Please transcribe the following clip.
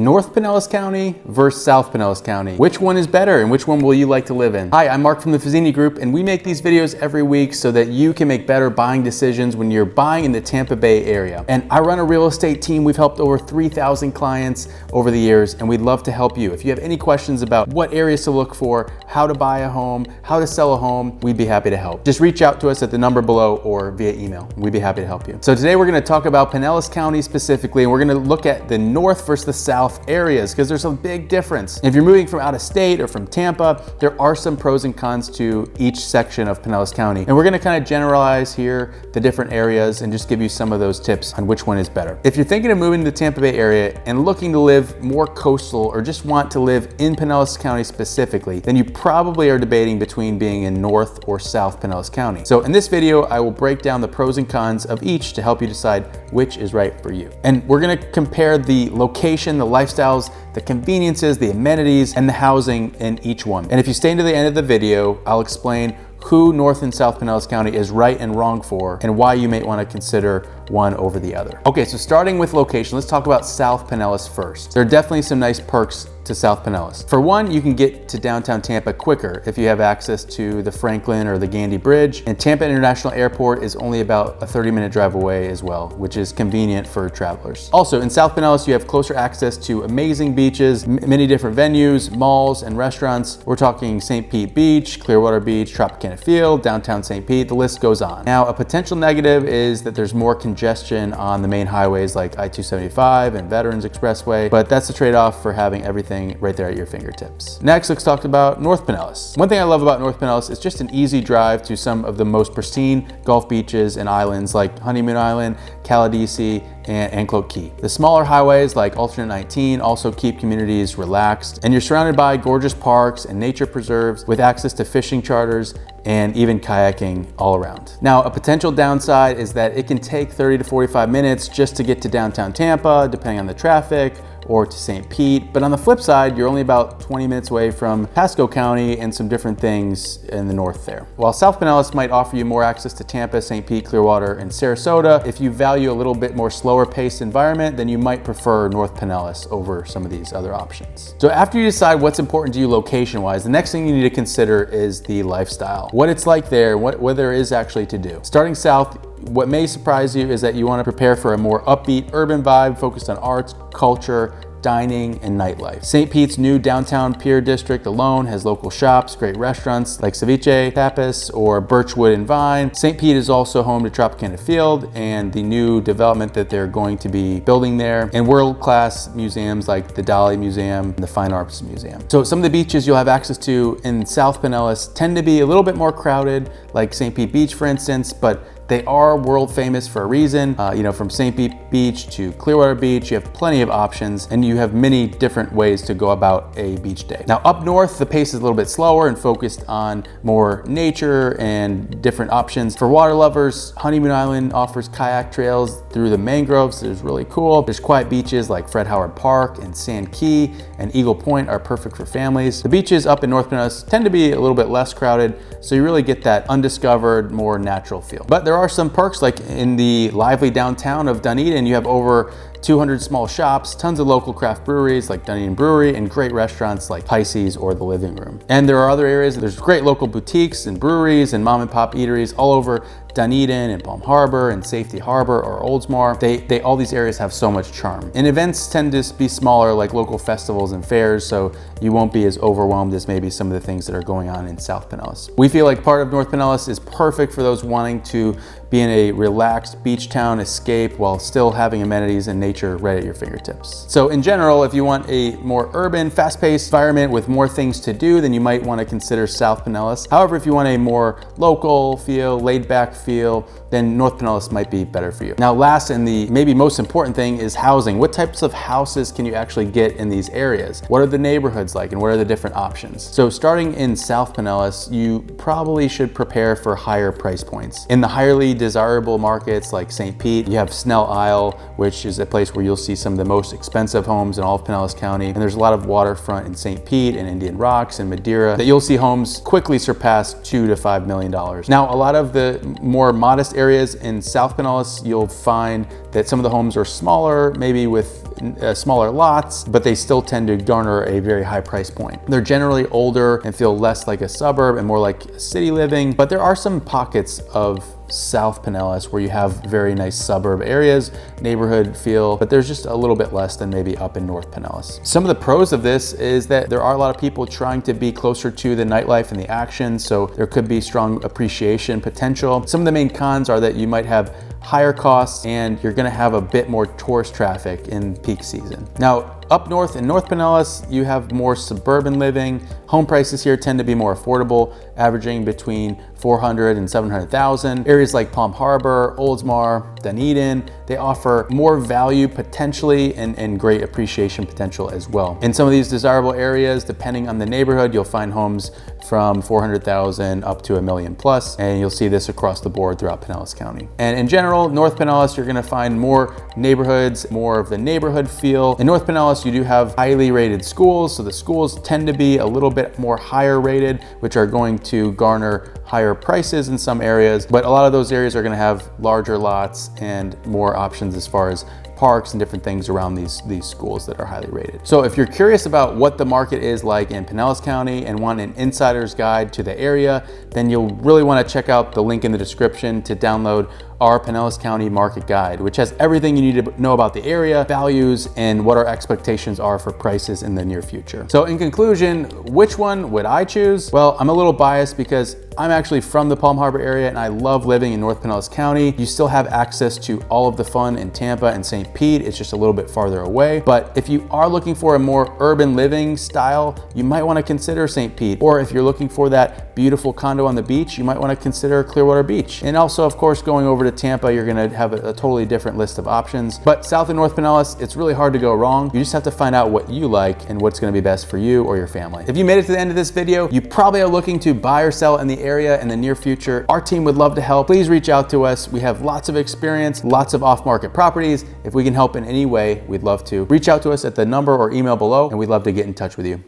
North Pinellas County versus South Pinellas County. Which one is better and which one will you like to live in? Hi, I'm Mark from the Fazzini Group, and we make these videos every week so that you can make better buying decisions when you're buying in the Tampa Bay area. And I run a real estate team. We've helped over 3,000 clients over the years, and we'd love to help you. If you have any questions about what areas to look for, how to buy a home, how to sell a home, we'd be happy to help. Just reach out to us at the number below or via email. We'd be happy to help you. So today we're going to talk about Pinellas County specifically, and we're going to look at the north versus the south areas because there's a big difference. If you're moving from out of state or from Tampa, there are some pros and cons to each section of Pinellas County. And we're going to kind of generalize here the different areas and just give you some of those tips on which one is better. If you're thinking of moving to the Tampa Bay area and looking to live more coastal or just want to live in Pinellas County specifically, then you probably are debating between being in North or South Pinellas County. So in this video, I will break down the pros and cons of each to help you decide which is right for you. And we're going to compare the location, the lifestyles, the conveniences, the amenities, and the housing in each one. And if you stay to the end of the video, I'll explain who North and South Pinellas County is right and wrong for, and why you may want to consider one over the other. Okay, so starting with location, let's talk about South Pinellas first. There are definitely some nice perks to South Pinellas. For one, you can get to downtown Tampa quicker if you have access to the Franklin or the Gandy Bridge, and Tampa International Airport is only about a 30-minute drive away as well, which is convenient for travelers. Also, in South Pinellas, you have closer access to amazing beaches, many different venues, malls, and restaurants. We're talking St. Pete Beach, Clearwater Beach, Tropicana Field, downtown St. Pete, the list goes on. Now, a potential negative is that there's more congestion on the main highways like I-275 and Veterans Expressway, but that's the trade-off for having everything right there at your fingertips. Next, let's talk about North Pinellas. One thing I love about North Pinellas is just an easy drive to some of the most pristine Gulf beaches and islands like Honeymoon Island, Caladesi, and Anclote Key. The smaller highways like Alternate 19 also keep communities relaxed, and you're surrounded by gorgeous parks and nature preserves with access to fishing charters and even kayaking all around. Now, a potential downside is that it can take 30 to 45 minutes just to get to downtown Tampa, depending on the traffic, or to St. Pete. But on the flip side, you're only about 20 minutes away from Pasco County and some different things in the north there. While South Pinellas might offer you more access to Tampa, St. Pete, Clearwater, and Sarasota, if you value a little bit more slower paced environment, then you might prefer North Pinellas over some of these other options. So after you decide what's important to you location-wise, the next thing you need to consider is the lifestyle. What it's like there, what there is actually to do. Starting south, what may surprise you is that you want to prepare for a more upbeat urban vibe focused on arts, culture, dining, and nightlife. St. Pete's new downtown Pier District alone has local shops, great restaurants like Ceviche, Tapas, or Birchwood and Vine. St. Pete is also home to Tropicana Field and the new development that they're going to be building there, and world-class museums like the Dali Museum and the Fine Arts Museum. So some of the beaches you'll have access to in South Pinellas tend to be a little bit more crowded, like St. Pete Beach, for instance, but they are world famous for a reason. From St. Pete Beach to Clearwater Beach, you have plenty of options and you have many different ways to go about a beach day. Now up north, the pace is a little bit slower and focused on more nature and different options. For water lovers, Honeymoon Island offers kayak trails through the mangroves. It's really cool. There's quiet beaches like Fred Howard Park and Sand Key and Eagle Point are perfect for families. The beaches up in North Pinellas tend to be a little bit less crowded, so you really get that undiscovered, more natural feel. But there are some perks, like in the lively downtown of Dunedin, you have over 200 small shops, tons of local craft breweries like Dunedin Brewery, and great restaurants like Pisces or The Living Room. And there are other areas, there's great local boutiques and breweries and mom and pop eateries all over Dunedin and Palm Harbor and Safety Harbor or Oldsmar. All these areas have so much charm. And events tend to be smaller, like local festivals and fairs, so you won't be as overwhelmed as maybe some of the things that are going on in South Pinellas. We feel like part of North Pinellas is perfect for those wanting to be in a relaxed beach town escape while still having amenities and nature right at your fingertips. So in general, if you want a more urban, fast-paced environment with more things to do, then you might want to consider South Pinellas. However, if you want a more local feel, laid-back feel, then North Pinellas might be better for you. Now last and the maybe most important thing is housing. What types of houses can you actually get in these areas? What are the neighborhoods like and what are the different options? So starting in South Pinellas, you probably should prepare for higher price points. In the highly desirable markets like St. Pete, you have Snell Isle, which is a place where you'll see some of the most expensive homes in all of Pinellas County. And there's a lot of waterfront in St. Pete and Indian Rocks and Madeira that you'll see homes quickly surpass $2 to $5 million. Now, a lot of the more modest areas in South Pinellas, you'll find that some of the homes are smaller, maybe with smaller lots, but they still tend to garner a very high price point. They're generally older and feel less like a suburb and more like city living, but there are some pockets of South Pinellas where you have very nice suburb areas, neighborhood feel, but there's just a little bit less than maybe up in North Pinellas. Some of the pros of this is that there are a lot of people trying to be closer to the nightlife and the action, so there could be strong appreciation potential. Some of the main cons are that you might have higher costs and you're gonna have a bit more tourist traffic in peak season. Now, up north in North Pinellas, you have more suburban living. Home prices here tend to be more affordable, averaging between 400 and 700,000. Areas like Palm Harbor, Oldsmar, Dunedin, they offer more value potentially and great appreciation potential as well. In some of these desirable areas, depending on the neighborhood, you'll find homes from 400,000 up to $1 million plus, and you'll see this across the board throughout Pinellas County. And in general, North Pinellas, you're gonna find more neighborhoods, more of the neighborhood feel. In North Pinellas, you do have highly rated schools, so the schools tend to be a little bit more higher rated, which are going to garner higher prices in some areas, but a lot of those areas are gonna have larger lots and more options as far as parks and different things around these schools that are highly rated. So if you're curious about what the market is like in Pinellas County and want an insider's guide to the area, then you'll really want to check out the link in the description to download our Pinellas County Market Guide, which has everything you need to know about the area, values, and what our expectations are for prices in the near future. So in conclusion, which one would I choose? Well, I'm a little biased because I'm actually from the Palm Harbor area and I love living in North Pinellas County. You still have access to all of the fun in Tampa and St. Pete. It's just a little bit farther away. But if you are looking for a more urban living style, you might want to consider St. Pete. Or if you're looking for that beautiful condo on the beach, you might want to consider Clearwater Beach. And also, of course, going over to Tampa, you're going to have a totally different list of options. But south of North Pinellas, it's really hard to go wrong. You just have to find out what you like and what's going to be best for you or your family. If you made it to the end of this video, you probably are looking to buy or sell in the area in the near future. Our team would love to help. Please reach out to us. We have lots of experience, lots of off-market properties. If we can help in any way, we'd love to. Reach out to us at the number or email below, and we'd love to get in touch with you.